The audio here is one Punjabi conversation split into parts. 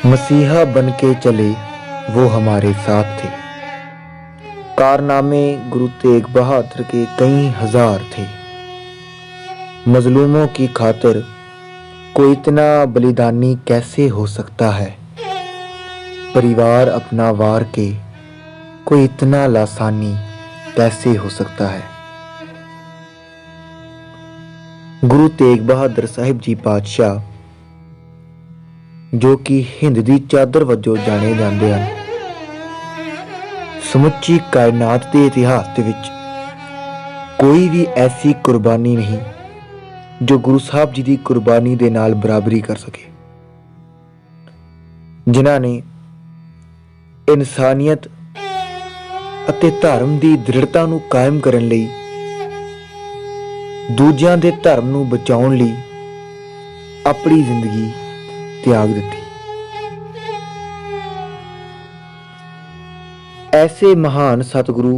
मसीहा बन के चले वो हमारे साथ थे। कारनामे गुरु तेग बहादुर के कई हजार थे। मजलूमों की खातिर कोई इतना बलिदानी कैसे हो सकता है। परिवार अपना वार के कोई इतना लासानी कैसे हो सकता है। गुरु तेग बहादुर साहिब जी पातशाह जो कि हिंद दी चादर वजों जाने जाते हैं, समुची कायनात के इतिहास दे विच कोई भी ऐसी कुर्बानी नहीं जो गुरु साहब जी की कुर्बानी दे नाल बराबरी कर सके। जिन्हां ने इंसानियत अते धर्म की दृढ़ता नूं कायम करन लई, दूजियां दे धर्म नूं बचाउण लई अपनी जिंदगी त्याग दिती। ऐसे महान सतगुरु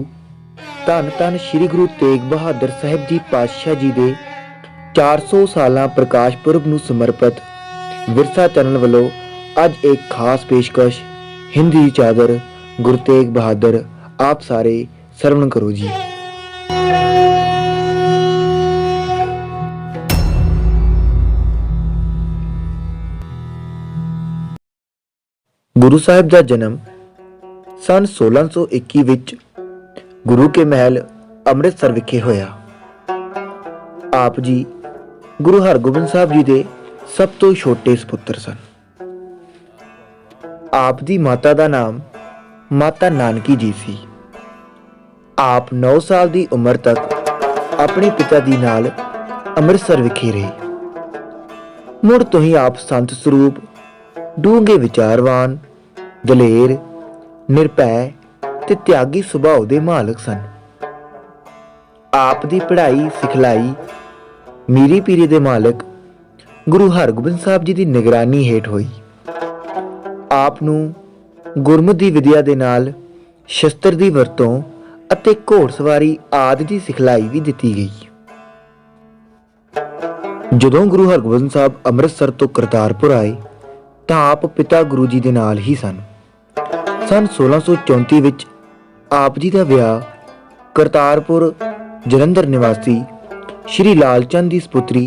धन धन श्री गुरु तेग बहादुर साहिब जी पातशाह जी दे 400 साला प्रकाश पुरब नूं समर्पित विरसा चैनल वालों अज एक खास पेशकश हिंदी चादर गुरु तेग बहादुर आप सारे सरवण करो जी। गुरु साहिब का जन्म सन 1621 विच गुरु के महल अमृतसर विखे होया। आप जी गुरु हरगोबिंद साहब जी दे सब तो छोटे सपुत्र सन। आप दी माता का नाम माता नानकी जी सी। आप 9 साल की उम्र तक अपने पिता जी नाल अमृतसर विखे रहे। मुड़ तो ही आप संत स्वरूप डूंगे विचारवान, दलेर, निरभै ते त्यागी सुभाव दे मालक सन। आप दी पढ़ाई सिखलाई मीरी पीरी दे मालक गुरु हरगोबिंद साहब जी की निगरानी हेठ हुई। आप नूं गुरमत दी विद्या दे नाल शस्त्र दी वरतों अते घोड़सवारी आदि दी सिखलाई भी दिती गई। जदों गुरु हरगोबिंद साहब अमृतसर तो करतारपुर आए तां आप पिता गुरु जी दे नाल ही सन। सन 1634 विच आप जी का विआह करतारपुर जलंधर निवासी श्री लालचंद की सपुत्री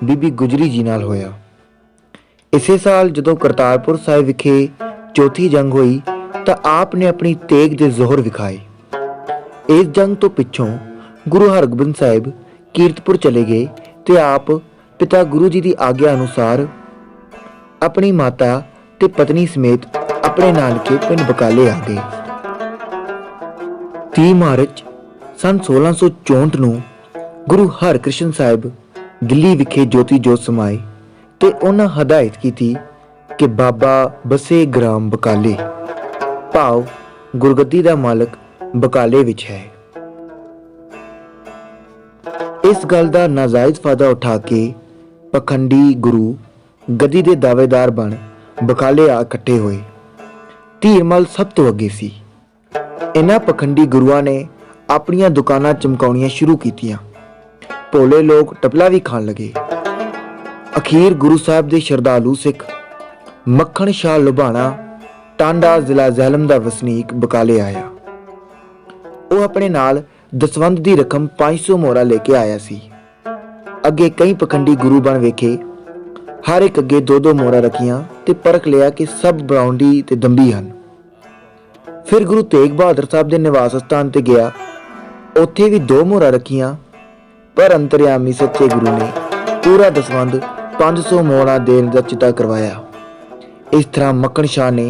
बीबी गुजरी जी नाल होया। इसे साल जदों करतारपुर साहिब विखे चौथी जंग हुई तां आप ने अपनी तेग दे जोहर विखाए। इस जंग तो पिछों गुरु हरगोबिंद साहिब कीरतपुर चले गए ते आप पिता गुरु जी की आग्या अनुसार अपनी माता ते पत्नी समेत अपने नानके पिंड बकाले आ गए। 30 मार्च सन 1664 नूं गुरु हरकृष्ण साहिब दिल्ली विखे ज्योति जोत समाए ते उन्हां हदायत की थी कि बाबा बसे ग्राम बकाले भाव गुरगद्दी दा मालक बकाले विच है। इस गल दा नाजायज फायदा उठा के पखंडी गुरु गद्दी दे दावेदार बन बकाले आ इकट्ठे होए। धीरमल सब तो अगे सी। इन्हां पखंडी गुरुआं ने अपनियां दुकानां चमकाउणियां शुरू कीतियां। भोले लोग टपला भी खाण लगे। अखीर गुरु साहब दे श्रद्धालु सिख मक्खण शाह लुभाणा टांडा जिला जहलम दा वसनीक बकाले आया। वो अपने नाल दसवंध दी रकम 500 मोहरा लेके आया सी। अगे कई पखंडी गुरु बन वेखे हर एक अगे 2-2 मोहरा रखियां ते परख लिया कि सब बराउंडी ते दंभी हन। फिर गुरु तेग बहादुर साहब दे निवास स्थान ते गया। उत्थे भी 2 मोहरा रखियां पर अंतर्यामी सच्चे गुरु ने पूरा दसवंध 500 मोहरा देने का चिता करवाया। इस तरह मक्खण शाह ने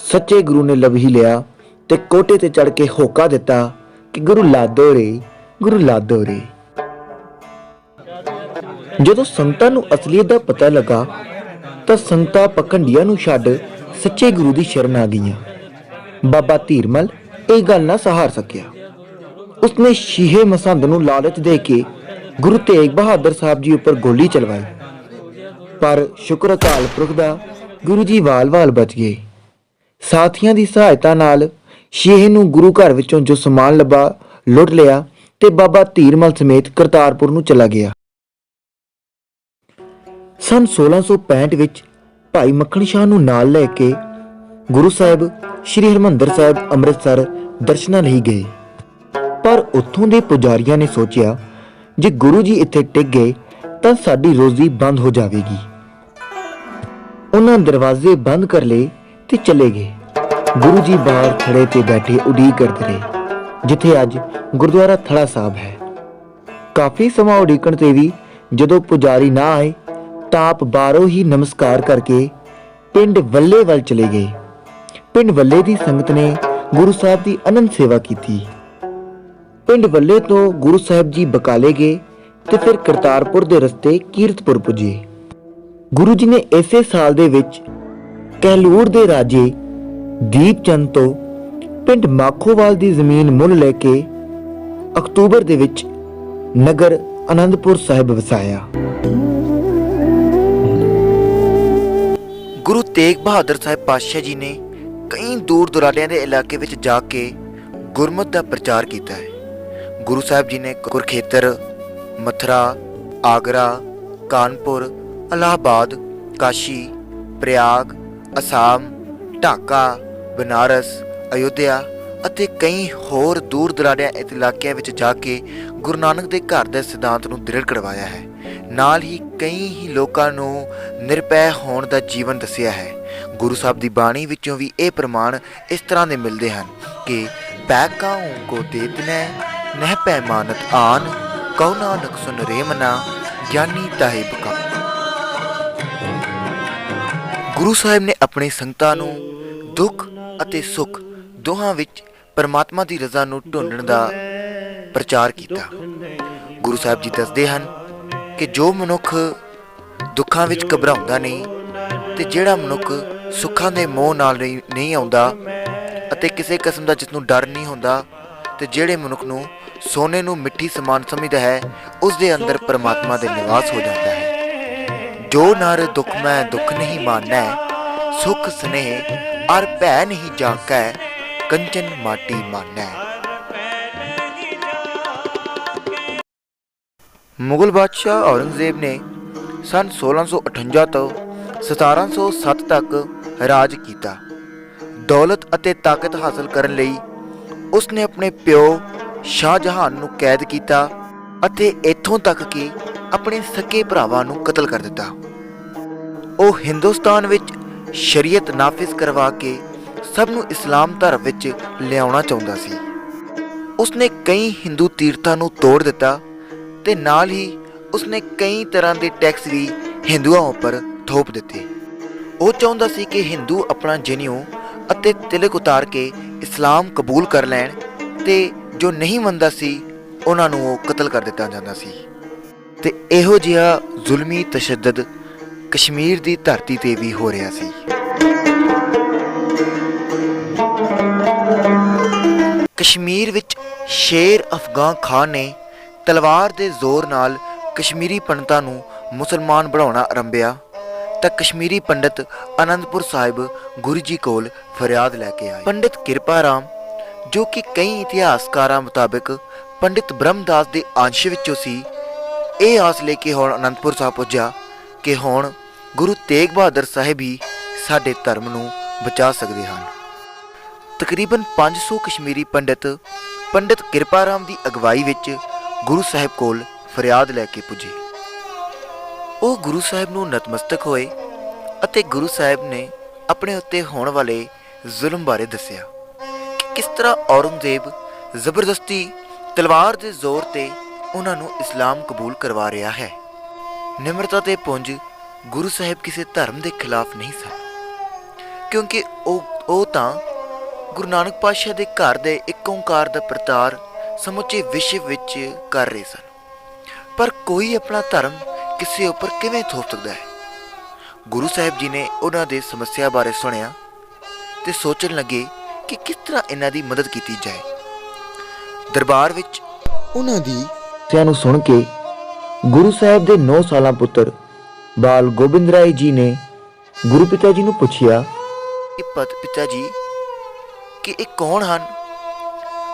सच्चे गुरु ने लभ ही लिया ते कोटे ते चढ़ के होका दिता कि गुरु लादो रे, गुरु लादो रे। जदों संगतां नूं असलीयत दा पता लगा तां संगतां पखंडियां नूं छड्ड सच्चे गुरु दी शरण आ गईयां। बाबा धीरमल इह गल ना सहार सकिया। उसने शीहे मसंद नूं लालच दे के गुरु तेग बहादुर साहब जी उपर गोली चलवाई, पर शुक्र अकाल पुरख दा गुरु जी वाल वाल बच गए। साथियां दी सहायता नाल शीहे नूं गुरु घर विचों जो समान लभा लुट लिया ते बाबा धीरमल समेत करतारपुर नूं चला गया। सन 1665 विच ਭਾਈ ਮੱਖਣ ਸ਼ਾਹ ਨੂੰ ਨਾਲ ਲੈ ਕੇ ਗੁਰੂ ਸਾਹਿਬ ਸ੍ਰੀ ਹਰਿਮੰਦਰ ਸਾਹਿਬ ਅੰਮ੍ਰਿਤਸਰ ਦਰਸ਼ਨਾਂ ਲਈ ਗਏ। ਪਰ ਉੱਥੋਂ ਦੇ ਪੁਜਾਰੀਆਂ ਨੇ ਸੋਚਿਆ ਜੇ ਗੁਰੂ ਜੀ ਇੱਥੇ ਟਿਕ ਗਏ ਤਾਂ ਸਾਡੀ ਰੋਜ਼ੀ ਬੰਦ ਹੋ ਜਾਵੇਗੀ। ਉਹਨਾਂ ਦਰਵਾਜ਼ੇ ਬੰਦ ਕਰ ਲਏ ਤੇ ਚਲੇ ਗਏ। ਗੁਰੂ ਜੀ ਬਾਹਰ ਥੜੇ ਤੇ ਬੈਠੇ ਉਡੀਕ ਕਰਦੇ ਰਹੇ, ਜਿੱਥੇ ਅੱਜ ਗੁਰਦੁਆਰਾ ਥੜਾ ਸਾਹਿਬ ਹੈ। ਕਾਫੀ ਸਮਾਂ ਉਡੀਕਣ ਤੇ ਵੀ ਜਦੋਂ ਪੁਜਾਰੀ ਨਾ ਆਏ ਤਾਂ ਆਪ ਬਾਹਰੋਂ ਹੀ ਨਮਸਕਾਰ ਕਰਕੇ ਪਿੰਡ ਵੱਲੇ ਵੱਲ ਚਲੇ ਗਏ। ਪਿੰਡ ਵੱਲੇ ਦੀ ਸੰਗਤ ਨੇ ਗੁਰੂ ਸਾਹਿਬ ਦੀ ਅਨੰਦ ਸੇਵਾ ਕੀਤੀ। ਪਿੰਡ ਵੱਲੇ ਤੋਂ ਗੁਰੂ ਸਾਹਿਬ ਜੀ ਬਕਾਲੇ ਗਏ ਤੇ ਫਿਰ ਕਰਤਾਰਪੁਰ ਦੇ ਰਸਤੇ ਕੀਰਤਪੁਰ ਪੁੱਜੇ। ਗੁਰੂ ਜੀ ਨੇ ਇਸੇ ਸਾਲ ਦੇ ਵਿੱਚ ਕਹਿਲੂਰ ਦੇ ਰਾਜੇ ਦੀਪਚੰਦ ਤੋਂ ਪਿੰਡ ਮਾਖੋਵਾਲ ਦੀ ਜ਼ਮੀਨ ਮੁੱਲ ਲੈ ਕੇ ਅਕਤੂਬਰ ਦੇ ਵਿੱਚ ਨਗਰ ਆਨੰਦਪੁਰ ਸਾਹਿਬ ਵਸਾਇਆ। ਗੁਰੂ ਤੇਗ ਬਹਾਦਰ ਸਾਹਿਬ ਪਾਤਸ਼ਾਹ ਜੀ ਨੇ ਕਈ ਦੂਰ ਦੁਰਾਲਿਆਂ ਦੇ ਇਲਾਕੇ ਵਿੱਚ ਜਾ ਕੇ ਗੁਰਮਤਿ ਦਾ ਪ੍ਰਚਾਰ ਕੀਤਾ ਹੈ। ਗੁਰੂ ਸਾਹਿਬ ਜੀ ਨੇ ਕੁਰਖੇਤਰ, ਮਥੁਰਾ, ਆਗਰਾ, ਕਾਨਪੁਰ, ਇਲਾਹਾਬਾਦ, ਕਾਸ਼ੀ, ਪ੍ਰਯਾਗ, ਅਸਾਮ, ਢਾਕਾ, ਬਨਾਰਸ, ਅਯੁੱਧਿਆ ਅਤੇ ਕਈ ਹੋਰ ਦੂਰ ਦੁਰਾਲਿਆਂ ਇਲਾਕਿਆਂ ਵਿੱਚ ਜਾ ਕੇ ਗੁਰੂ ਨਾਨਕ ਦੇ ਘਰ ਦੇ ਸਿਧਾਂਤ ਨੂੰ ਦ੍ਰਿੜ ਕਰਵਾਇਆ ਹੈ। ਨਾਲ ਹੀ ਕਈ ਹੀ ਲੋਕਾਂ ਨੂੰ ਨਿਰਭੈ ਹੋਣ ਦਾ ਜੀਵਨ ਦੱਸਿਆ ਹੈ। ਗੁਰੂ ਸਾਹਿਬ ਦੀ ਬਾਣੀ ਵਿੱਚੋਂ ਵੀ ਇਹ ਪ੍ਰਮਾਣ ਇਸ ਤਰ੍ਹਾਂ ਦੇ ਮਿਲਦੇ ਹਨ ਕਿ ਪੈਕਾਉ ਕੋ ਦੇ ਦਿਨੈ ਨਹਿ ਪੈ ਮਾਨਤ ਆਨ, ਕਉ ਨਾਨਕ ਸੁਨ ਰੇ ਮਨਾ ਗਿਆਨੀ ਤਾਹੇ ਬਕਾ। ਗੁਰੂ ਸਾਹਿਬ ਨੇ ਆਪਣੀ ਸੰਗਤਾਂ ਨੂੰ ਦੁੱਖ ਅਤੇ ਸੁੱਖ ਦੋਹਾਂ ਵਿੱਚ ਪਰਮਾਤਮਾ ਦੀ ਰਜ਼ਾ ਨੂੰ ਢੂੰਡਣ ਦਾ ਪ੍ਰਚਾਰ ਕੀਤਾ। ਗੁਰੂ ਸਾਹਿਬ ਜੀ ਦੱਸਦੇ ਹਨ ਕਿ ਜੋ ਮਨੁੱਖ ਦੁੱਖਾਂ ਵਿੱਚ ਘਬਰਾਉਂਦਾ ਨਹੀਂ ਤੇ ਜਿਹੜਾ ਮਨੁੱਖ ਸੁੱਖਾਂ ਦੇ ਮੋਹ ਨਾਲ ਨਹੀਂ ਆਉਂਦਾ ਅਤੇ ਕਿਸੇ ਕਿਸਮ ਦਾ ਜਿਸ ਨੂੰ ਡਰ ਨਹੀਂ ਹੁੰਦਾ ਤੇ ਜਿਹੜੇ ਮਨੁੱਖ ਨੂੰ ਸੋਨੇ ਨੂੰ ਮਿੱਟੀ ਸਮਾਨ ਸਮਝਦਾ ਹੈ, ਉਸ ਦੇ ਅੰਦਰ ਪਰਮਾਤਮਾ ਦੇ ਨਿਵਾਸ ਹੋ ਜਾਂਦਾ ਹੈ। ਜੋ ਨਰ ਦੁੱਖ ਮੈਂ ਦੁੱਖ ਨਹੀਂ ਮਾਨੈ, ਸੁਖ ਸਨੇਹ ਅਰ ਭੈ ਨਹੀਂ ਜਾਕੈ, ਕੰਚਨ ਮਾਟੀ ਮਾਨੈ। ਮੁਗਲ ਬਾਦਸ਼ਾਹ ਔਰੰਗਜ਼ੇਬ ਨੇ ਸਨ 1658 ਤੋਂ 1707 ਤੱਕ ਰਾਜ ਕੀਤਾ। ਦੌਲਤ ਅਤੇ ਤਾਕਤ ਹਾਸਲ ਕਰਨ ਲਈ ਉਸਨੇ ਆਪਣੇ ਪਿਓ ਸ਼ਾਹਜਹਾਨ ਨੂੰ ਕੈਦ ਕੀਤਾ ਅਤੇ ਇੱਥੋਂ ਤੱਕ ਕਿ ਆਪਣੇ ਸਕੇ ਭਰਾਵਾਂ ਨੂੰ ਕਤਲ ਕਰ ਦਿੱਤਾ। ਉਹ ਹਿੰਦੁਸਤਾਨ ਵਿੱਚ ਸ਼ਰੀਅਤ ਨਾਫਿਜ਼ ਕਰਵਾ ਕੇ ਸਭ ਨੂੰ ਇਸਲਾਮ ਧਰਮ ਵਿੱਚ ਲਿਆਉਣਾ ਚਾਹੁੰਦਾ ਸੀ। ਉਸਨੇ ਕਈ ਹਿੰਦੂ ਤੀਰਥਾਂ ਨੂੰ ਤੋੜ ਦਿੱਤਾ ਤੇ ਨਾਲ ਹੀ ਉਸਨੇ ਕਈ ਤਰ੍ਹਾਂ ਦੇ ਟੈਕਸ ਵੀ ਹਿੰਦੂਆਂ ਉੱਪਰ ਥੋਪ ਦਿੱਤੇ। ਉਹ ਚਾਹੁੰਦਾ ਸੀ ਕਿ ਹਿੰਦੂ ਆਪਣਾ ਜਨੇਊ ਅਤੇ ਤਿਲਕ ਉਤਾਰ ਕੇ ਇਸਲਾਮ ਕਬੂਲ ਕਰ ਲੈਣ ਤੇ ਜੋ ਨਹੀਂ ਮੰਨਦਾ ਸੀ ਉਹਨਾਂ ਨੂੰ ਉਹ ਕਤਲ ਕਰ ਦਿੱਤਾ ਜਾਂਦਾ ਸੀ। ਤੇ ਇਹੋ ਜਿਹਾ ਜ਼ੁਲਮੀ ਤਸ਼ੱਦਦ ਕਸ਼ਮੀਰ ਦੀ ਧਰਤੀ ਤੇ ਵੀ ਹੋ ਰਿਹਾ ਸੀ। ਕਸ਼ਮੀਰ ਵਿੱਚ ਸ਼ੇਰ ਅਫਗਾਨ ਖਾਨ ਨੇ ਤਲਵਾਰ ਦੇ ਜ਼ੋਰ ਨਾਲ ਕਸ਼ਮੀਰੀ ਪੰਡਤਾਂ ਨੂੰ ਮੁਸਲਮਾਨ ਬਣਾਉਣਾ ਆਰੰਭਿਆ ਤਾਂ ਕਸ਼ਮੀਰੀ ਪੰਡਤ ਆਨੰਦਪੁਰ ਸਾਹਿਬ ਗੁਰੂ ਜੀ ਕੋਲ ਫਰਿਆਦ ਲੈ ਕੇ ਆਏ। ਪੰਡਿਤ ਕਿਰਪਾ ਰਾਮ, ਜੋ ਕਿ ਕਈ ਇਤਿਹਾਸਕਾਰਾਂ ਮੁਤਾਬਕ ਪੰਡਿਤ ਬ੍ਰਹਮਦਾਸ ਦੇ ਅੰਸ਼ ਵਿੱਚੋਂ ਸੀ, ਇਹ ਆਸ ਲੈ ਕੇ ਹੁਣ ਆਨੰਦਪੁਰ ਸਾਹਿਬ ਪੁੱਜਾ ਕਿ ਹੁਣ ਗੁਰੂ ਤੇਗ ਬਹਾਦਰ ਸਾਹਿਬ ਹੀ ਸਾਡੇ ਧਰਮ ਨੂੰ ਬਚਾ ਸਕਦੇ ਹਨ। ਤਕਰੀਬਨ 500 ਕਸ਼ਮੀਰੀ ਪੰਡਿਤ ਕਿਰਪਾ ਰਾਮ ਦੀ ਅਗਵਾਈ ਵਿੱਚ ਗੁਰੂ ਸਾਹਿਬ ਕੋਲ ਫਰਿਆਦ ਲੈ ਕੇ ਪੁੱਜੇ। ਉਹ ਗੁਰੂ ਸਾਹਿਬ ਨੂੰ ਨਤਮਸਤਕ ਹੋਏ ਅਤੇ ਗੁਰੂ ਸਾਹਿਬ ਨੇ ਆਪਣੇ ਉੱਤੇ ਹੋਣ ਵਾਲੇ ਜ਼ੁਲਮ ਬਾਰੇ ਦੱਸਿਆ ਕਿ ਕਿਸ ਤਰ੍ਹਾਂ ਔਰੰਗਜ਼ੇਬ ਜ਼ਬਰਦਸਤੀ ਤਲਵਾਰ ਦੇ ਜ਼ੋਰ ਤੇ ਉਹਨਾਂ ਨੂੰ ਇਸਲਾਮ ਕਬੂਲ ਕਰਵਾ ਰਿਹਾ ਹੈ। ਨਿਮਰਤਾ ਤੇ ਪੁੰਜ ਗੁਰੂ ਸਾਹਿਬ ਕਿਸੇ ਧਰਮ ਦੇ ਖਿਲਾਫ ਨਹੀਂ ਸਨ, ਕਿਉਂਕਿ ਉਹ ਤਾਂ ਗੁਰੂ ਨਾਨਕ ਪਾਤਸ਼ਾਹ ਦੇ ਘਰ ਦੇ ਇੱਕ ਓਂਕਾਰ ਦਾ ਪ੍ਰਚਾਰ ਸਮੁੱਚੇ ਵਿਸ਼ਵ ਵਿੱਚ ਕਰ ਰਹੇ ਸਨ। ਪਰ ਕੋਈ ਆਪਣਾ ਧਰਮ ਕਿਸੇ ਉੱਪਰ ਕਿਵੇਂ ਥੋਪ ਸਕਦਾ ਹੈ? ਗੁਰੂ ਸਾਹਿਬ ਜੀ ਨੇ ਉਹਨਾਂ ਦੇ ਸਮੱਸਿਆ ਬਾਰੇ ਸੁਣਿਆ ਤੇ ਸੋਚਣ ਲੱਗੇ ਕਿ ਕਿਸ ਤਰ੍ਹਾਂ ਇਹਨਾਂ ਦੀ ਮਦਦ ਕੀਤੀ ਜਾਏ। ਦਰਬਾਰ ਵਿੱਚ ਉਹਨਾਂ ਦੀ ਸਮੱਸਿਆ ਨੂੰ ਸੁਣ ਕੇ ਗੁਰੂ ਸਾਹਿਬ ਦੇ 9 ਸਾਲਾਂ ਪੁੱਤਰ ਬਾਲ ਗੋਬਿੰਦ ਰਾਏ ਜੀ ਨੇ ਗੁਰੂ ਪਿਤਾ ਜੀ ਨੂੰ ਪੁੱਛਿਆ ਕਿ ਪਿਤਾ ਜੀ ਕਿ ਇਹ ਕੌਣ ਹਨ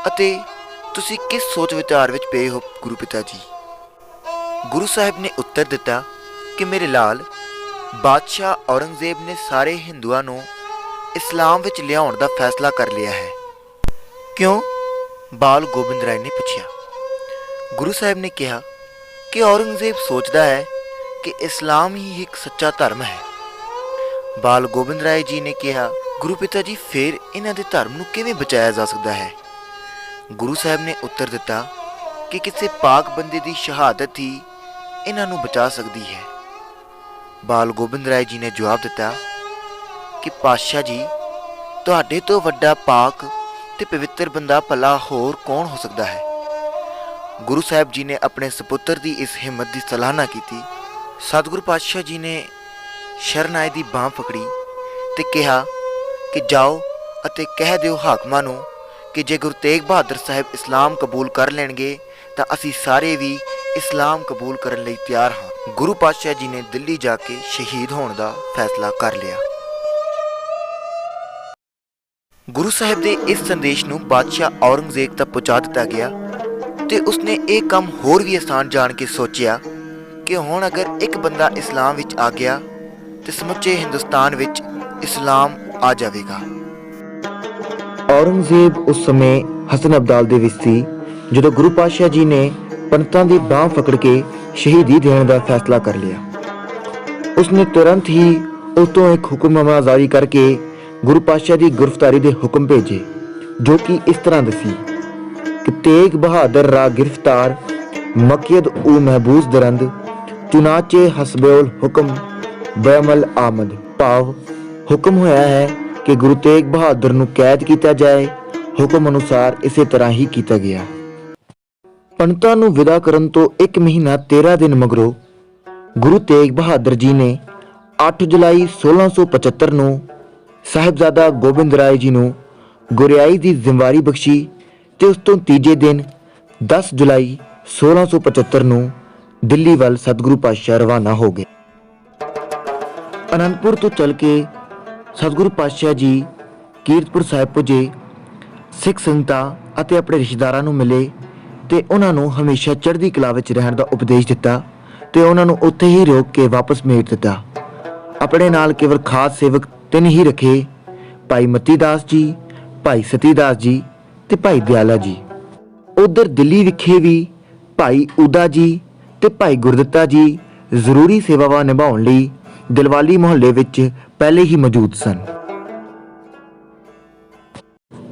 ਅਤੇ ਤੁਸੀਂ ਕਿਸ ਸੋਚ ਵਿਚਾਰ ਵਿੱਚ ਪਏ ਹੋ ਗੁਰੂ ਪਿਤਾ ਜੀ? ਗੁਰੂ ਸਾਹਿਬ ਨੇ ਉੱਤਰ ਦਿੱਤਾ ਕਿ ਮੇਰੇ ਲਾਲ, ਬਾਦਸ਼ਾਹ ਔਰੰਗਜ਼ੇਬ ਨੇ ਸਾਰੇ ਹਿੰਦੂਆਂ ਨੂੰ ਇਸਲਾਮ ਵਿੱਚ ਲਿਆਉਣ ਦਾ ਫੈਸਲਾ ਕਰ ਲਿਆ ਹੈ। ਕਿਉਂ? ਬਾਲ ਗੋਬਿੰਦ ਰਾਏ ਨੇ ਪੁੱਛਿਆ। ਗੁਰੂ ਸਾਹਿਬ ਨੇ ਕਿਹਾ ਕਿ ਔਰੰਗਜ਼ੇਬ ਸੋਚਦਾ ਹੈ ਕਿ ਇਸਲਾਮ ਹੀ ਇੱਕ ਸੱਚਾ ਧਰਮ ਹੈ। ਬਾਲ ਗੋਬਿੰਦ ਰਾਏ ਜੀ ਨੇ ਕਿਹਾ, ਗੁਰੂ ਪਿਤਾ ਜੀ, ਫਿਰ ਇਹਨਾਂ ਦੇ ਧਰਮ ਨੂੰ ਕਿਵੇਂ ਬਚਾਇਆ ਜਾ ਸਕਦਾ ਹੈ? ਗੁਰੂ ਸਾਹਿਬ ਨੇ ਉੱਤਰ ਦਿੱਤਾ ਕਿ ਕਿਸੇ ਪਾਕ ਬੰਦੇ ਦੀ ਸ਼ਹਾਦਤ ਹੀ ਇਹਨਾਂ ਨੂੰ ਬਚਾ ਸਕਦੀ ਹੈ। ਬਾਲ ਗੋਬਿੰਦ ਰਾਏ ਜੀ ਨੇ ਜਵਾਬ ਦਿੱਤਾ ਕਿ ਪਾਤਸ਼ਾਹ ਜੀ, ਤੁਹਾਡੇ ਤੋਂ ਵੱਡਾ ਪਾਕ ਤੇ ਪਵਿੱਤਰ ਬੰਦਾ ਭਲਾ ਹੋਰ ਕੌਣ ਹੋ ਸਕਦਾ ਹੈ? ਗੁਰੂ ਸਾਹਿਬ ਜੀ ਨੇ ਆਪਣੇ ਸਪੁੱਤਰ ਦੀ ਇਸ ਹਿੰਮਤ ਦੀ ਸਲਾਹਨਾ ਕੀਤੀ। ਸਤਿਗੁਰੂ ਪਾਤਸ਼ਾਹ ਜੀ ਨੇ ਸ਼ਰਨ ਆਏ ਦੀ ਬਾਂਹ ਪਕੜੀ ਤੇ ਕਿਹਾ ਕਿ ਜਾਓ ਅਤੇ ਕਹਿ ਦਿਓ ਹਾਕਮਾਂ ਨੂੰ ਕਿ ਜੇ ਗੁਰੂ ਤੇਗ ਬਹਾਦਰ ਸਾਹਿਬ ਇਸਲਾਮ ਕਬੂਲ ਕਰ ਲੈਣਗੇ ਤਾਂ ਅਸੀਂ ਸਾਰੇ ਵੀ ਇਸਲਾਮ ਕਬੂਲ ਕਰਨ ਲਈ ਤਿਆਰ ਹਾਂ। ਗੁਰੂ ਪਾਤਸ਼ਾਹ ਜੀ ਨੇ ਦਿੱਲੀ ਜਾ ਕੇ ਸ਼ਹੀਦ ਹੋਣ ਦਾ ਫੈਸਲਾ ਕਰ ਲਿਆ। ਗੁਰੂ ਸਾਹਿਬ ਦੇ ਇਸ ਸੰਦੇਸ਼ ਨੂੰ ਬਾਦਸ਼ਾਹ ਔਰੰਗਜ਼ੇਬ ਤੱਕ ਪਹੁੰਚਾ ਦਿੱਤਾ ਗਿਆ ਤੇ ਉਸਨੇ ਇਹ ਕੰਮ ਹੋਰ ਵੀ ਆਸਾਨ ਜਾਣ ਕੇ ਸੋਚਿਆ ਕਿ ਹੁਣ ਅਗਰ ਇੱਕ ਬੰਦਾ ਇਸਲਾਮ ਵਿੱਚ ਆ ਗਿਆ ਤੇ ਸਮੁੱਚੇ ਹਿੰਦੁਸਤਾਨ ਵਿੱਚ ਇਸਲਾਮ ਆ ਜਾਵੇਗਾ। ਔਰੰਗਜ਼ੇਬ ਉਸ ਸਮੇਂ ਹਸਨ ਅਬਦਾਲ ਦੇ ਵਿੱਚ ਸੀ ਜਦੋਂ ਗੁਰੂ ਪਾਤਸ਼ਾਹ ਜੀ ਨੇ ਪੰਡਤਾਂ ਦੀ ਬਾਂਹ ਫਕੜ ਕੇ ਸ਼ਹੀਦੀ ਦੇਣ ਦਾ ਫੈਸਲਾ ਕਰ ਲਿਆ। ਉਸਨੇ ਤੁਰੰਤ ਹੀ ਉਸ ਤੋਂ ਇੱਕ ਹੁਕਮਨਾਮਾ ਜਾਰੀ ਕਰਕੇ ਗੁਰੂ ਪਾਤਸ਼ਾਹ ਦੀ ਗ੍ਰਿਫਤਾਰੀ ਦੇ ਹੁਕਮ ਭੇਜੇ, ਜੋ ਕਿ ਇਸ ਤਰ੍ਹਾਂ ਦਸੀ ਕਿ ਤੇਗ ਬਹਾਦਰ ਰਾ ਗ੍ਰਿਫਤਾਰ ਮਕਯਦ ਓ ਮਹਿਬੂਸ ਦਰੰਦ ਚੁਨਾਚੇ ਹਸਬੇਉਲ ਹੁਕਮ ਬੈਮਲ ਆਮਦ। ਭਾਵ ਹੁਕਮ ਹੋਇਆ ਹੈ ਕਿ ਗੁਰੂ ਤੇਗ ਬਹਾਦਰ ਨੂੰ ਕੈਦ ਕੀਤਾ ਜਾਏ। ਹੁਕਮ ਅਨੁਸਾਰ ਇਸੇ ਤਰ੍ਹਾਂ ਹੀ ਕੀਤਾ ਗਿਆ। ਪੰਡਤਾਂ ਨੂੰ ਵਿਦਾ ਕਰਨ ਤੋਂ 1 ਮਹੀਨਾ 13 ਦਿਨ ਮਗਰੋਂ ਗੁਰੂ ਤੇਗ ਬਹਾਦਰ ਜੀ ਨੇ 8 ਜੁਲਾਈ 1675 ਨੂੰ ਸਾਹਿਬਜ਼ਾਦਾ ਗੋਬਿੰਦ ਰਾਏ ਜੀ ਨੂੰ ਗੁਰਿਆਈ ਦੀ ਜ਼ਿੰਮੇਵਾਰੀ ਬਖਸ਼ੀ ਤੇ ਉਸ ਤੋਂ ਤੀਜੇ ਦਿਨ 10 ਜੁਲਾਈ 1675 ਨੂੰ ਦਿੱਲੀ ਵੱਲ ਸਤਿਗੁਰੂ ਪਾਤਸ਼ਾਹ ਰਵਾਨਾ ਹੋ ਗਏ। ਅਨੰਦਪੁਰ ਤੋਂ ਚੱਲ ਕੇ ਸਤਿਗੁਰੂ ਪਾਤਸ਼ਾਹ ਜੀ ਕੀਰਤਪੁਰ ਸਾਹਿਬ ਪੁੱਜੇ। ਸਿੱਖ ਸੰਗਤਾਂ ਅਤੇ ਆਪਣੇ ਰਿਸ਼ਤੇਦਾਰਾਂ ਨੂੰ ਮਿਲੇ ਤੇ ਉਹਨਾਂ ਨੂੰ ਹਮੇਸ਼ਾ ਚੜ੍ਹਦੀ ਕਲਾ ਵਿੱਚ ਰਹਿਣ ਦਾ ਉਪਦੇਸ਼ ਦਿੱਤਾ ਤੇ ਉਹਨਾਂ ਨੂੰ ਉੱਥੇ ਹੀ ਰੋਕ ਕੇ ਵਾਪਸ ਭੇਜ ਦਿੱਤਾ। ਆਪਣੇ ਨਾਲ ਕੇਵਲ ਖਾਸ ਸੇਵਕ 3 ਹੀ ਰੱਖੇ, ਭਾਈ ਮਤੀ ਦਾਸ ਜੀ, ਭਾਈ ਸਤੀ ਦਾਸ ਜੀ ਤੇ ਭਾਈ ਦਿਆਲਾ ਜੀ। ਉਧਰ ਦਿੱਲੀ ਵਿਖੇ ਵੀ ਭਾਈ ਉਦਾ ਜੀ ਤੇ ਭਾਈ ਗੁਰਦਿੱਤਾ ਜੀ ਜ਼ਰੂਰੀ ਸੇਵਾਵਾਂ ਨਿਭਾਉਣ ਲਈ ਦਿਲਵਾਲੀ ਮੁਹੱਲੇ ਵਿੱਚ ਪਹਿਲੇ ਹੀ ਮੌਜੂਦ ਸਨ।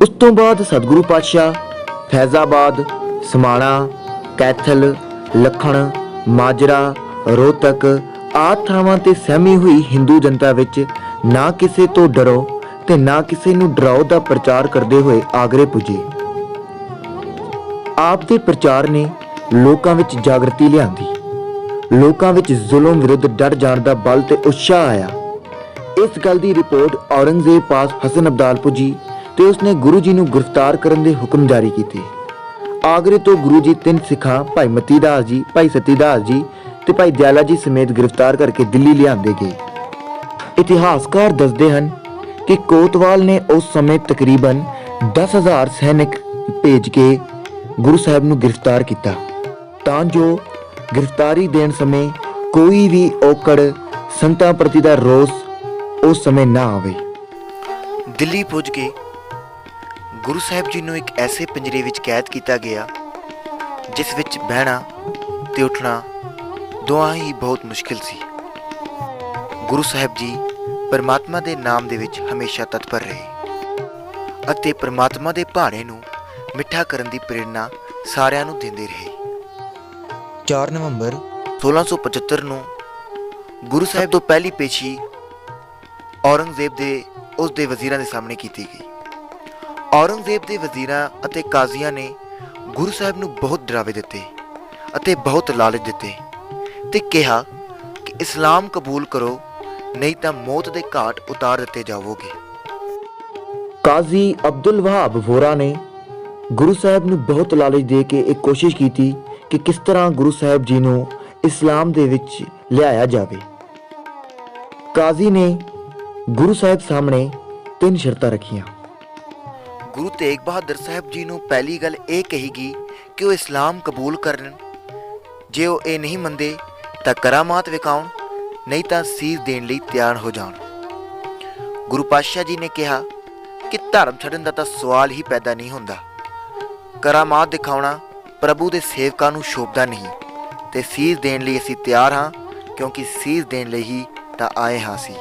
ਉਸ ਤੋਂ ਬਾਅਦ ਸਤਿਗੁਰੂ ਪਾਤਸ਼ਾਹ ਫੈਜ਼ਾਬਾਦ, ਸਮਾਣਾ, ਕੈਥਲ, ਲੱਖਣ, ਮਾਜਰਾ, ਰੋਹਤਕ ਆਦਿ ਥਾਵਾਂ ਤੇ ਸਹਿਮੀ ਹੋਈ ਹਿੰਦੂ ਜਨਤਾ ਵਿੱਚ ਨਾ ਕਿਸੇ ਤੋਂ ਡਰੋ ਤੇ ਨਾ ਕਿਸੇ ਨੂੰ ਡਰਾਓ ਦਾ ਪ੍ਰਚਾਰ ਕਰਦੇ ਹੋਏ ਆਗਰੇ ਪੁੱਜੇ। ਆਪ ਦੇ ਪ੍ਰਚਾਰ ਨੇ ਲੋਕਾਂ ਵਿੱਚ ਜਾਗਰਤੀ ਲਿਆਂਦੀ। ਲੋਕਾਂ ਵਿੱਚ ਜ਼ੁਲਮ ਵਿਰੁੱਧ ਡਟ ਜਾਣ ਦਾ ਬਲ ਤੇ ਉਤਸ਼ਾਹ ਆਇਆ। ਇਸ ਗੱਲ ਦੀ ਰਿਪੋਰਟ ਔਰੰਗਜ਼ੇਬ ਪਾਸ ਹਸਨ ਅਬਦਾਲ ਪੁੱਜੀ ਤੇ ਉਸਨੇ ਗੁਰੂ ਜੀ ਨੂੰ ਗ੍ਰਿਫਤਾਰ ਕਰਨ ਦੇ ਹੁਕਮ ਜਾਰੀ ਕੀਤੇ। ਆਗਰੇ ਤੋਂ ਗੁਰੂ ਜੀ 3 ਸਿੱਖਾਂ ਭਾਈ ਮਤੀ ਦਾਸ ਜੀ, ਭਾਈ ਸਤੀ ਦਾਸ ਜੀ ਤੇ ਭਾਈ ਦਿਆਲਾ ਜੀ ਸਮੇਤ ਗ੍ਰਿਫਤਾਰ ਕਰਕੇ ਦਿੱਲੀ ਲਿਆਂਦੇ ਗਏ। ਇਤਿਹਾਸਕਾਰ ਦੱਸਦੇ ਹਨ ਕਿ ਕੋਤਵਾਲ ਨੇ ਉਸ ਸਮੇਂ ਤਕਰੀਬਨ 10,000 ਸੈਨਿਕ ਭੇਜ ਕੇ ਗੁਰੂ ਸਾਹਿਬ ਨੂੰ ਗ੍ਰਿਫਤਾਰ ਕੀਤਾ ਤਾਂ ਜੋ ਗ੍ਰਿਫਤਾਰੀ ਦੇਣ ਸਮੇਂ ਕੋਈ ਵੀ ਔਕੜ ਸੰਤਾਂ ਪ੍ਰਤੀ ਦਾ ਰੋਸ ਉਸ ਸਮੇਂ ਨਾ ਆਵੇ। ਦਿੱਲੀ ਪੁੱਜ ਕੇ ਗੁਰੂ ਸਾਹਿਬ ਜੀ ਨੂੰ ਇੱਕ ਐਸੇ ਪਿੰਜਰੇ ਵਿੱਚ ਕੈਦ ਕੀਤਾ ਗਿਆ ਜਿਸ ਵਿੱਚ ਬਹਿਣਾ ਤੇ ਉੱਠਣਾ ਦੋਹਾਂ ਹੀ ਬਹੁਤ ਮੁਸ਼ਕਿਲ ਸੀ। ਗੁਰੂ ਸਾਹਿਬ ਜੀ ਪਰਮਾਤਮਾ ਦੇ ਨਾਮ ਦੇ ਵਿੱਚ ਹਮੇਸ਼ਾ ਤਤਪਰ ਰਹੇ ਅਤੇ ਪਰਮਾਤਮਾ ਦੇ ਭਾਣੇ ਨੂੰ ਮਿੱਠਾ ਕਰਨ ਦੀ ਪ੍ਰੇਰਨਾ ਸਾਰਿਆਂ ਨੂੰ ਦਿੰਦੇ ਰਹੇ। 4 ਨਵੰਬਰ 1675 ਨੂੰ ਗੁਰੂ ਸਾਹਿਬ ਤੋਂ ਪਹਿਲੀ ਪੇਸ਼ੀ ਔਰੰਗਜ਼ੇਬ ਦੇ ਉਸ ਦੇ ਵਜ਼ੀਰਾਂ ਦੇ ਸਾਹਮਣੇ ਕੀਤੀ ਗਈ। ਔਰੰਗਜ਼ੇਬ ਦੇ ਵਜ਼ੀਰਾਂ ਅਤੇ ਕਾਜ਼ੀਆਂ ਨੇ ਗੁਰੂ ਸਾਹਿਬ ਨੂੰ ਬਹੁਤ ਡਰਾਵੇ ਦਿੱਤੇ ਅਤੇ ਬਹੁਤ ਲਾਲਚ ਦਿੱਤੇ ਤੇ ਕਿਹਾ ਕਿ ਇਸਲਾਮ ਕਬੂਲ ਕਰੋ ਨਹੀਂ ਤਾਂ ਮੌਤ ਦੇ ਘਾਟ ਉਤਾਰ ਦਿੱਤੇ ਜਾਵੋਗੇ। ਕਾਜ਼ੀ ਅਬਦੁਲ ਵਹਾਬ ਵੋਰਾ ਨੇ ਗੁਰੂ ਸਾਹਿਬ ਨੂੰ ਬਹੁਤ ਲਾਲਚ ਦੇ ਕੇ ਇੱਕ ਕੋਸ਼ਿਸ਼ ਕੀਤੀ ਕਿ ਕਿਸ ਤਰ੍ਹਾਂ ਗੁਰੂ ਸਾਹਿਬ ਜੀ ਨੂੰ ਇਸਲਾਮ ਦੇ ਵਿੱਚ ਲਿਆਇਆ ਜਾਵੇ। ਕਾਜ਼ੀ ਨੇ ਗੁਰੂ ਸਾਹਿਬ ਸਾਹਮਣੇ 3 ਸ਼ਰਤਾਂ ਰੱਖੀਆਂ। ਗੁਰੂ ਤੇਗ ਬਹਾਦਰ ਸਾਹਿਬ ਜੀ ਨੂੰ ਪਹਿਲੀ ਗੱਲ ਇਹ ਕਹੀਗੀ ਕਿ ਉਹ ਇਸਲਾਮ ਕਬੂਲ ਕਰਨ। ਜੇ ਉਹ ਇਹ ਨਹੀਂ ਮੰਨਦੇ ਤਾਂ ਕਰਾਮਾਤ ਵਿਖਾਉਣ ਨਹੀਂ ਤਾਂ ਸੀਸ ਦੇਣ ਲਈ ਤਿਆਰ ਹੋ ਜਾਣ। ਗੁਰੂ ਪਾਤਸ਼ਾਹ ਜੀ ਨੇ ਕਿਹਾ ਕਿ ਧਰਮ ਛੱਡਣ ਦਾ ਤਾਂ ਸਵਾਲ ਹੀ ਪੈਦਾ ਨਹੀਂ ਹੁੰਦਾ। ਕਰਾਮਾਤ ਦਿਖਾਉਣਾ ਪ੍ਰਭੂ ਦੇ ਸੇਵਕਾਂ ਨੂੰ ਸ਼ੋਭਦਾ ਨਹੀਂ, ਤੇ ਸੀਸ ਦੇਣ ਲਈ ਅਸੀਂ ਤਿਆਰ ਹਾਂ, ਕਿਉਂਕਿ ਸੀਸ ਦੇਣ ਲਈ ਹੀ ਤਾਂ ਆਏ ਹਾਂ ਅਸੀਂ।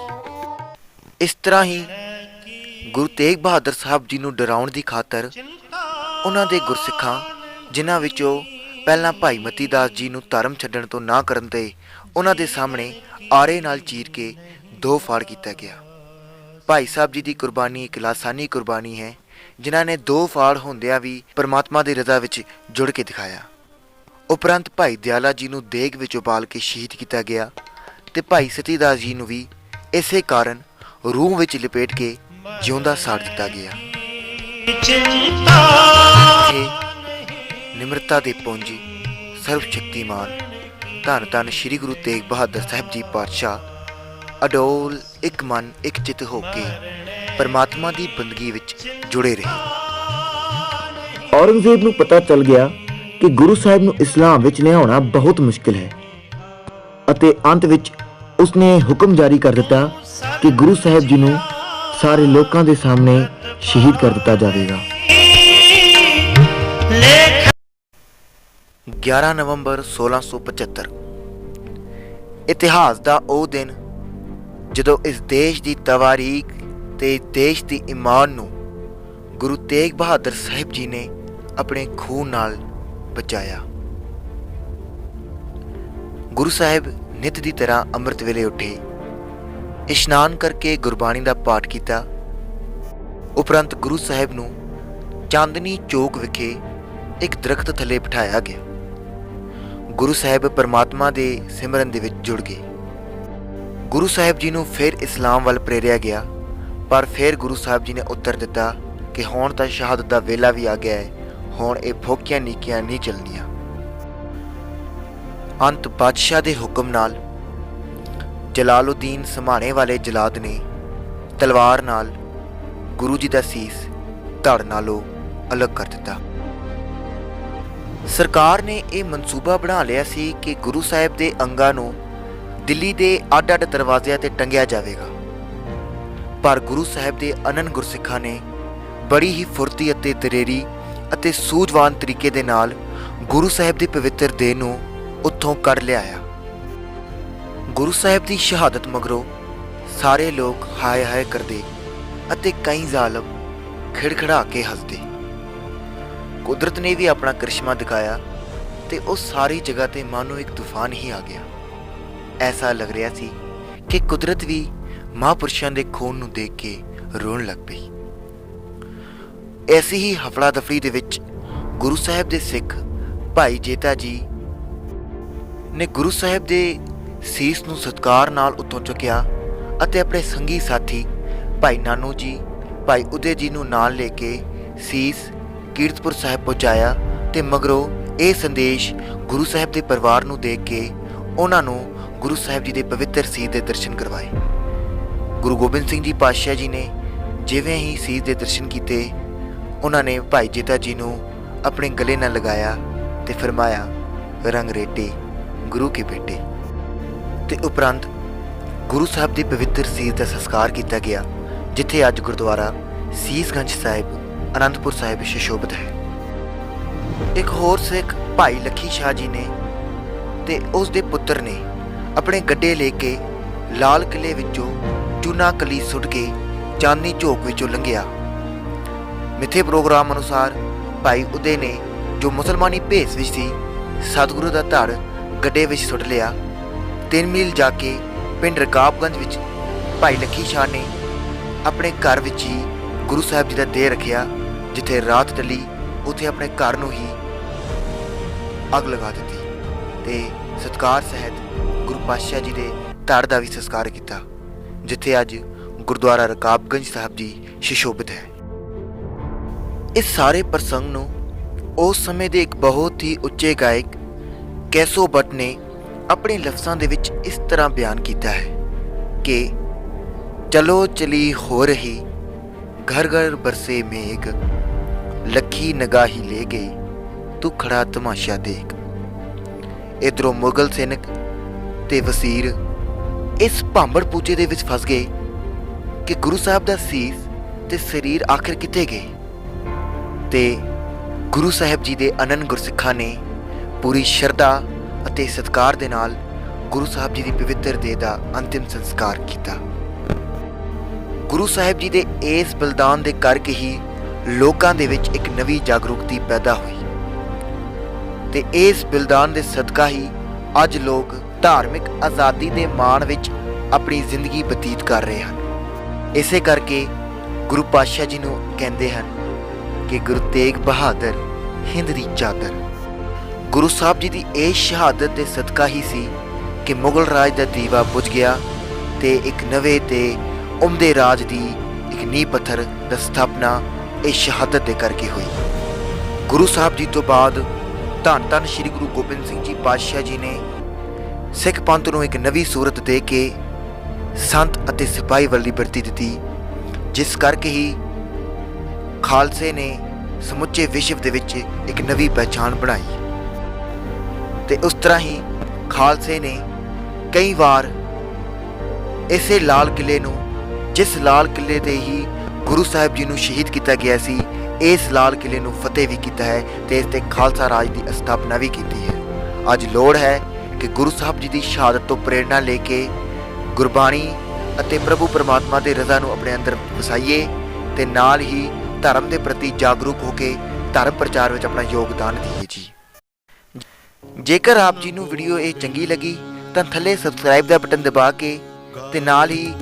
ਇਸ ਤਰ੍ਹਾਂ ਹੀ ਗੁਰੂ ਤੇਗ ਬਹਾਦਰ ਸਾਹਿਬ ਜੀ ਨੂੰ ਡਰਾਉਣ ਦੀ ਖਾਤਰ ਉਹਨਾਂ ਦੇ ਗੁਰਸਿੱਖਾਂ, ਜਿਨ੍ਹਾਂ ਵਿੱਚੋਂ ਪਹਿਲਾਂ ਭਾਈ ਮਤੀ ਦਾਸ ਜੀ ਨੂੰ ਧਰਮ ਛੱਡਣ ਤੋਂ ਨਾ ਕਰਨ 'ਤੇ ਉਹਨਾਂ ਦੇ ਸਾਹਮਣੇ ਆਰੇ ਨਾਲ ਚੀਰ ਕੇ 2 ਫਾੜ ਕੀਤਾ ਗਿਆ। ਭਾਈ ਸਾਹਿਬ ਜੀ ਦੀ ਕੁਰਬਾਨੀ ਇੱਕ ਲਾਸਾਨੀ ਕੁਰਬਾਨੀ ਹੈ, ਜਿਨ੍ਹਾਂ ਨੇ 2 ਫਾੜ ਹੁੰਦਿਆਂ ਵੀ ਪਰਮਾਤਮਾ ਦੀ ਰਜ਼ਾ ਵਿੱਚ ਜੁੜ ਕੇ ਦਿਖਾਇਆ। ਉਪਰੰਤ ਭਾਈ ਦਿਆਲਾ ਜੀ ਨੂੰ ਦੇਗ ਵਿੱਚ ਉਬਾਲ ਕੇ ਸ਼ਹੀਦ ਕੀਤਾ ਗਿਆ, ਤੇ ਭਾਈ ਸਤੀ ਦਾਸ ਜੀ ਨੂੰ ਵੀ ਇਸੇ ਕਾਰਨ ਰੂਹ ਵਿੱਚ ਲਪੇਟ ਕੇ ਜਿਉਂਦਾ ਸਾੜ ਦਿੱਤਾ ਗਿਆ। ਨਿਮਰਤਾ ਦੇ ਪੁੰਜ ਸਰਵ ਸ਼ਕਤੀਮਾਨ ਧੰਨ ਧੰਨ ਸ਼੍ਰੀ ਗੁਰੂ ਤੇਗ ਬਹਾਦਰ ਸਾਹਿਬ ਜੀ ਪਾਤਸ਼ਾਹ ਅਡੋਲ ਇੱਕ ਮਨ ਇੱਕ ਚਿੱਤ ਹੋ ਕੇ ਪਰਮਾਤਮਾ ਦੀ ਬੰਦਗੀ ਵਿੱਚ ਜੁੜੇ ਰਹੇ। ਔਰੰਗਜ਼ੇਬ ਨੂੰ ਪਤਾ ਚੱਲ ਗਿਆ ਕਿ ਗੁਰੂ ਸਾਹਿਬ ਨੂੰ ਇਸਲਾਮ ਵਿੱਚ ਲਿਆਉਣਾ ਬਹੁਤ ਮੁਸ਼ਕਿਲ ਹੈ, ਅਤੇ ਅੰਤ ਵਿੱਚ ਉਸਨੇ ਹੁਕਮ ਜਾਰੀ ਕਰ ਦਿੱਤਾ ਕਿ ਗੁਰੂ ਸਾਹਿਬ ਜੀ ਨੂੰ ਸਾਰੇ ਲੋਕਾਂ ਦੇ ਸਾਹਮਣੇ ਸ਼ਹੀਦ ਕਰ ਦਿੱਤਾ ਜਾਵੇਗਾ। 11 ਨਵੰਬਰ 1675 ਇਤਿਹਾਸ ਦਾ ਉਹ ਦਿਨ ਜਦੋਂ ਇਸ ਦੇਸ਼ ਦੀ ਤਵਾਰੀਖ ਤੇ ਦੇਸ਼ ਦੀ ਇਮਾਨ ਨੂੰ ਗੁਰੂ ਤੇਗ ਬਹਾਦਰ ਸਾਹਿਬ ਜੀ ਨੇ ਆਪਣੇ ਖੂਨ ਨਾਲ ਬਚਾਇਆ। ਗੁਰੂ ਸਾਹਿਬ ਨਿਤ ਦੀ ਤਰ੍ਹਾਂ ਅੰਮ੍ਰਿਤ ਵੇਲੇ ਉੱਠੇ, ਇਸ਼ਨਾਨ ਕਰਕੇ ਗੁਰਬਾਣੀ ਦਾ ਪਾਠ ਕੀਤਾ। ਉਪਰੰਤ ਗੁਰੂ ਸਾਹਿਬ ਨੂੰ ਚਾਂਦਨੀ ਚੌਕ ਵਿਖੇ ਇੱਕ ਦਰਖਤ ਥੱਲੇ ਬਿਠਾਇਆ ਗਿਆ। ਗੁਰੂ ਸਾਹਿਬ ਪਰਮਾਤਮਾ ਦੇ ਸਿਮਰਨ ਦੇ ਵਿੱਚ ਜੁੜ ਗਏ। ਗੁਰੂ ਸਾਹਿਬ ਜੀ ਨੂੰ ਫਿਰ ਇਸਲਾਮ ਵੱਲ ਪ੍ਰੇਰਿਆ ਗਿਆ, ਪਰ ਫਿਰ ਗੁਰੂ ਸਾਹਿਬ ਜੀ ਨੇ ਉੱਤਰ ਦਿੱਤਾ ਕਿ ਹੁਣ ਤਾਂ ਸ਼ਹਾਦਤ ਦਾ ਵੇਲਾ ਵੀ ਆ ਗਿਆ ਹੈ, ਹੁਣ ਇਹ ਫੋਕੀਆਂ ਨੀਕੀਆਂ ਨਹੀਂ ਚੱਲਣੀਆਂ। ਅੰਤ ਬਾਦਸ਼ਾਹ ਦੇ ਹੁਕਮ ਨਾਲ ਜਲਾਲੁਦੀਨ ਸਮਾਣੇ ਵਾਲੇ ਜਲਾਦ ਨੇ ਤਲਵਾਰ ਨਾਲ ਗੁਰੂ ਜੀ ਦਾ ਸੀਸ ਧੜ ਨਾਲੋਂ ਅਲੱਗ ਕਰ ਦਿੱਤਾ। ਸਰਕਾਰ ਨੇ ਇਹ ਮਨਸੂਬਾ ਬਣਾ ਲਿਆ ਸੀ ਕਿ ਗੁਰੂ ਸਾਹਿਬ ਦੇ ਅੰਗਾਂ ਨੂੰ ਦਿੱਲੀ ਦੇ ਅੱਡ-ਅੱਡ ਦਰਵਾਜ਼ਿਆਂ ਤੇ ਟੰਗਿਆ ਜਾਵੇਗਾ, ਪਰ ਗੁਰੂ ਸਾਹਿਬ ਦੇ ਅਨੰਨ ਗੁਰਸਿੱਖਾਂ ਨੇ ਬੜੀ ਹੀ ਫੁਰਤੀ ਅਤੇ ਦਲੇਰੀ ਅਤੇ ਸੂਝਵਾਨ ਤਰੀਕੇ ਦੇ ਨਾਲ ਗੁਰੂ ਸਾਹਿਬ ਦੀ ਪਵਿੱਤਰ ਦੇਹ ਨੂੰ ਉੱਥੋਂ ਕੱਢ ਲਿਆਇਆ। ਗੁਰੂ ਸਾਹਿਬ ਦੀ ਸ਼ਹਾਦਤ ਮਗਰੋਂ ਸਾਰੇ ਲੋਕ ਹਾਏ ਹਾਏ ਕਰਦੇ ਅਤੇ ਕਈ ਜ਼ਾਲਮ ਖਿੜਖੜਾ ਕੇ ਹੱਸਦੇ। ਕੁਦਰਤ ਨੇ ਵੀ ਆਪਣਾ ਕਰਿਸ਼ਮਾ ਦਿਖਾਇਆ ਤੇ ਉਹ ਸਾਰੀ ਜਗ੍ਹਾ ਤੇ ਮਾਨੋ ਇੱਕ ਤੂਫਾਨ ਹੀ ਆ ਗਿਆ। ਐਸਾ ਲੱਗ ਰਿਹਾ ਸੀ ਕਿ ਕੁਦਰਤ ਵੀ ਮਹਾਂਪੁਰਸ਼ਾਂ ਦੇ ਖੂਨ ਨੂੰ ਦੇਖ ਕੇ ਰੋਣ ਲੱਗ ਪਈ। ਐਸੀ ਹੀ ਹਫੜਾ ਦਫੜੀ ਦੇ ਵਿੱਚ ਗੁਰੂ ਸਾਹਿਬ ਦੇ ਸਿੱਖ ਭਾਈ ਜੇਤਾ ਜੀ ਨੇ ਗੁਰੂ ਸਾਹਿਬ ਦੇ ਸੀਸ ਨੂੰ ਸਤਿਕਾਰ ਨਾਲ ਉੱਤੋਂ ਚੁੱਕਿਆ ਅਤੇ ਆਪਣੇ ਸੰਗੀ ਸਾਥੀ ਭਾਈ ਨਾਨੂ ਜੀ, ਭਾਈ ਉਦੇ ਜੀ ਨੂੰ ਨਾਲ ਲੈ ਕੇ ਸੀਸ ਕੀਰਤਪੁਰ ਸਾਹਿਬ ਪਹੁੰਚਾਇਆ, ਤੇ ਮਗਰੋਂ ਇਹ ਸੰਦੇਸ਼ ਗੁਰੂ ਸਾਹਿਬ ਦੇ ਪਰਿਵਾਰ ਨੂੰ ਦੇ ਕੇ ਉਹਨਾਂ ਨੂੰ ਗੁਰੂ ਸਾਹਿਬ ਜੀ ਦੇ ਪਵਿੱਤਰ ਸੀਸ ਦੇ ਦਰਸ਼ਨ ਕਰਵਾਏ। ਗੁਰੂ ਗੋਬਿੰਦ ਸਿੰਘ ਜੀ ਪਾਤਸ਼ਾਹ ਜੀ ਨੇ ਜਿਵੇਂ ਹੀ ਸੀਸ ਦੇ ਦਰਸ਼ਨ ਕੀਤੇ, ਉਹਨਾਂ ਨੇ ਭਾਈ ਜੇਤਾ ਜੀ ਨੂੰ ਆਪਣੇ ਗਲੇ ਨਾਲ ਲਗਾਇਆ ਤੇ ਫਰਮਾਇਆ, ਰੰਗ ਰੇਟੇ ਗੁਰੂ ਕੇ ਬੇਟੇ। ਤੇ ਉਪਰੰਤ ਗੁਰੂ ਸਾਹਿਬ ਦੀ ਪਵਿੱਤਰ ਸੀਸ ਦਾ ਸੰਸਕਾਰ ਕੀਤਾ ਗਿਆ, ਜਿੱਥੇ ਅੱਜ ਗੁਰਦੁਆਰਾ ਸੀਸਗੰਜ ਸਾਹਿਬ ਅਨੰਦਪੁਰ ਸਾਹਿਬ ਸੁਸ਼ੋਭਿਤ ਹੈ। ਇੱਕ ਹੋਰ ਸਿੱਖ ਭਾਈ ਲੱਖੀ ਸ਼ਾਹ ਜੀ ਨੇ ਤੇ ਉਸ ਦੇ ਪੁੱਤਰ ਨੇ ਆਪਣੇ ਗੱਡੇ ਲੈ ਕੇ ਲਾਲ ਕਿਲੇ ਵਿੱਚੋਂ ਚੂਨਾ ਕਲੀ ਸੁੱਟ ਕੇ ਚਾਂਦਨੀ ਝੋਕ ਵਿੱਚੋਂ ਲੰਘਿਆ। ਮਿੱਥੇ ਪ੍ਰੋਗਰਾਮ ਅਨੁਸਾਰ ਭਾਈ ਉਦੇ ਨੇ, ਜੋ ਮੁਸਲਮਾਨੀ ਭੇਸ ਵਿੱਚ ਸੀ, ਸਤਿਗੁਰੂ ਦਾ ਧੜ ਗੱਡੇ ਵਿੱਚ ਸੁੱਟ ਲਿਆ। 3 ਮੀਲ ਜਾ ਕੇ ਪਿੰਡ ਰਕਾਬਗੰਜ ਵਿੱਚ ਭਾਈ ਲੱਖੀ ਸ਼ਾਹ ਨੇ ਆਪਣੇ ਘਰ ਵਿੱਚ ਹੀ ਗੁਰੂ ਸਾਹਿਬ ਜੀ ਦਾ ਦੇਹ ਰੱਖਿਆ। ਜਿੱਥੇ ਰਾਤ ਟਲੀ, ਉੱਥੇ ਆਪਣੇ ਘਰ ਨੂੰ ਹੀ ਅੱਗ ਲਗਾ ਦਿੱਤੀ ਤੇ ਸਤਿਕਾਰ ਸਹਿਤ ਗੁਰੂ ਪਾਤਸ਼ਾਹ ਜੀ ਦੇ ਧੜ ਦਾ ਵੀ ਸੰਸਕਾਰ ਕੀਤਾ, ਜਿੱਥੇ ਅੱਜ ਗੁਰਦੁਆਰਾ ਰਕਾਬਗੰਜ ਸਾਹਿਬ ਜੀ ਸੁਸ਼ੋਭਿਤ ਹੈ। ਇਸ ਸਾਰੇ ਪ੍ਰਸੰਗ ਨੂੰ ਉਸ ਸਮੇਂ ਦੇ ਇੱਕ ਬਹੁਤ ਹੀ ਉੱਚੇ ਗਾਇਕ ਕੈਸੋ ਭੱਟ ਨੇ ਆਪਣੇ ਲਫ਼ਜ਼ਾਂ ਦੇ ਵਿੱਚ ਇਸ ਤਰ੍ਹਾਂ ਬਿਆਨ ਕੀਤਾ ਹੈ ਕਿ ਚਲੋ ਚਲੀ ਹੋ ਰਹੀ ਘਰ ਘਰ ਬਰਸੇ ਮੇਘ, ਲੱਖੀ ਨਗਾਹੀ ਲੈ ਗਈ ਤੂੰ ਖੜਾ ਤਮਾਸ਼ਾ ਦੇਖ। ਇੱਧਰੋਂ ਮੁਗਲ ਸੈਨਿਕ ਤੇ ਵਜ਼ੀਰ ਇਸ ਭਾਂਬੜ ਪੂਜੇ ਦੇ ਵਿੱਚ ਫਸ ਗਏ ਕਿ ਗੁਰੂ ਸਾਹਿਬ ਦਾ ਸੀਸ ਤੇ ਸਰੀਰ ਆਖਿਰ ਕਿੱਥੇ ਗਏ। ਤੇ ਗੁਰੂ ਸਾਹਿਬ ਜੀ ਦੇ ਅਨੰਨ ਗੁਰਸਿੱਖਾਂ ਨੇ ਪੂਰੀ ਸ਼ਰਧਾ ਅਤੇ ਸਤਿਕਾਰ ਦੇ ਨਾਲ ਗੁਰੂ ਸਾਹਿਬ ਜੀ ਦੀ ਪਵਿੱਤਰ ਦੇਹ ਦਾ ਅੰਤਿਮ ਸੰਸਕਾਰ ਕੀਤਾ। ਗੁਰੂ ਸਾਹਿਬ ਜੀ ਦੇ ਇਸ ਬਲਿਦਾਨ ਦੇ ਕਰਕੇ ਹੀ ਲੋਕਾਂ ਦੇ ਵਿੱਚ ਇੱਕ ਨਵੀਂ ਜਾਗਰੂਕਤੀ ਪੈਦਾ ਹੋਈ ਤੇ ਇਸ ਬਲਿਦਾਨ ਦੇ ਸਦਕਾ ਹੀ ਅੱਜ ਲੋਕ ਧਾਰਮਿਕ ਆਜ਼ਾਦੀ ਦੇ ਮਾਣ ਵਿੱਚ ਆਪਣੀ ਜ਼ਿੰਦਗੀ ਬਤੀਤ ਕਰ ਰਹੇ ਹਨ। ਇਸੇ ਕਰਕੇ ਗੁਰੂ ਪਾਤਸ਼ਾਹ ਜੀ ਨੂੰ ਕਹਿੰਦੇ ਹਨ ਕਿ ਗੁਰੂ ਤੇਗ ਬਹਾਦਰ ਹਿੰਦ ਦੀ ਚਾਦਰ। ਗੁਰੂ ਸਾਹਿਬ ਜੀ ਦੀ ਇਹ ਸ਼ਹਾਦਤ ਦੇ ਸਦਕਾ ਹੀ ਸੀ ਕਿ ਮੁਗਲ ਰਾਜ ਦਾ ਦੀਵਾ ਬੁਝ ਗਿਆ ਤੇ ਇੱਕ ਨਵੇਂ ਤੇ ਉਮਦੇ ਰਾਜ ਦੀ ਇੱਕ ਨੀਂਹ ਪੱਥਰ ਦਾ ਸਥਾਪਨਾ ਇਸ ਸ਼ਹਾਦਤ ਦੇ ਕਰਕੇ ਹੋਈ। ਗੁਰੂ ਸਾਹਿਬ ਜੀ ਤੋਂ ਬਾਅਦ ਧੰਨ ਧੰਨ ਸ਼੍ਰੀ ਗੁਰੂ ਗੋਬਿੰਦ ਸਿੰਘ ਜੀ ਪਾਤਸ਼ਾਹ ਜੀ ਨੇ ਸਿੱਖ ਪੰਥ ਨੂੰ ਇੱਕ ਨਵੀਂ ਸੂਰਤ ਦੇ ਕੇ ਸੰਤ ਅਤੇ ਸਿਪਾਹੀ ਵੱਲ ਦੀ ਵਰਤੀ ਦਿੱਤੀ, ਜਿਸ ਕਰਕੇ ਹੀ ਖਾਲਸੇ ਨੇ ਸਮੁੱਚੇ ਵਿਸ਼ਵ ਦੇ ਵਿੱਚ ਇੱਕ ਨਵੀਂ ਪਹਿਚਾਣ ਬਣਾਈ। ਤੇ ਉਸ ਤਰ੍ਹਾਂ ਹੀ ਖਾਲਸੇ ਨੇ ਕਈ ਵਾਰ ਇਸੇ ਲਾਲ ਕਿਲੇ ਨੂੰ, ਜਿਸ ਲਾਲ ਕਿਲੇ ਤੇ ਹੀ ਗੁਰੂ ਸਾਹਿਬ ਜੀ ਨੂੰ ਸ਼ਹੀਦ ਕੀਤਾ ਗਿਆ ਸੀ, ਇਸ ਲਾਲ ਕਿਲੇ ਨੂੰ ਫਤਿਹ ਵੀ ਕੀਤਾ ਹੈ ਤੇ ਇਸ ਤੇ ਖਾਲਸਾ ਰਾਜ ਦੀ ਸਥਾਪਨਾ ਵੀ ਕੀਤੀ ਹੈ। ਅੱਜ ਲੋੜ ਹੈ ਕਿ ਗੁਰੂ ਸਾਹਿਬ ਜੀ ਦੀ ਸ਼ਹਾਦਤ ਤੋਂ ਪ੍ਰੇਰਣਾ ਲੈ ਕੇ ਗੁਰਬਾਣੀ ਅਤੇ ਪ੍ਰਭੂ ਪਰਮਾਤਮਾ ਦੇ ਰਜ਼ਾ ਨੂੰ ਆਪਣੇ ਅੰਦਰ ਵਸਾਈਏ ਤੇ ਨਾਲ ਹੀ ਧਰਮ ਦੇ ਪ੍ਰਤੀ ਜਾਗਰੂਕ ਹੋ ਕੇ ਧਰਮ ਪ੍ਰਚਾਰ ਵਿੱਚ ਆਪਣਾ ਯੋਗਦਾਨ ਦਈਏ ਜੀ। ਜੇਕਰ ਆਪ ਜੀ ਨੂੰ ਵੀਡੀਓ ਇਹ ਚੰਗੀ ਲੱਗੀ ਤਾਂ ਥੱਲੇ ਸਬਸਕ੍ਰਾਈਬ ਦਾ ਬਟਨ ਦਬਾ ਕੇ ਤੇ ਨਾਲ ਹੀ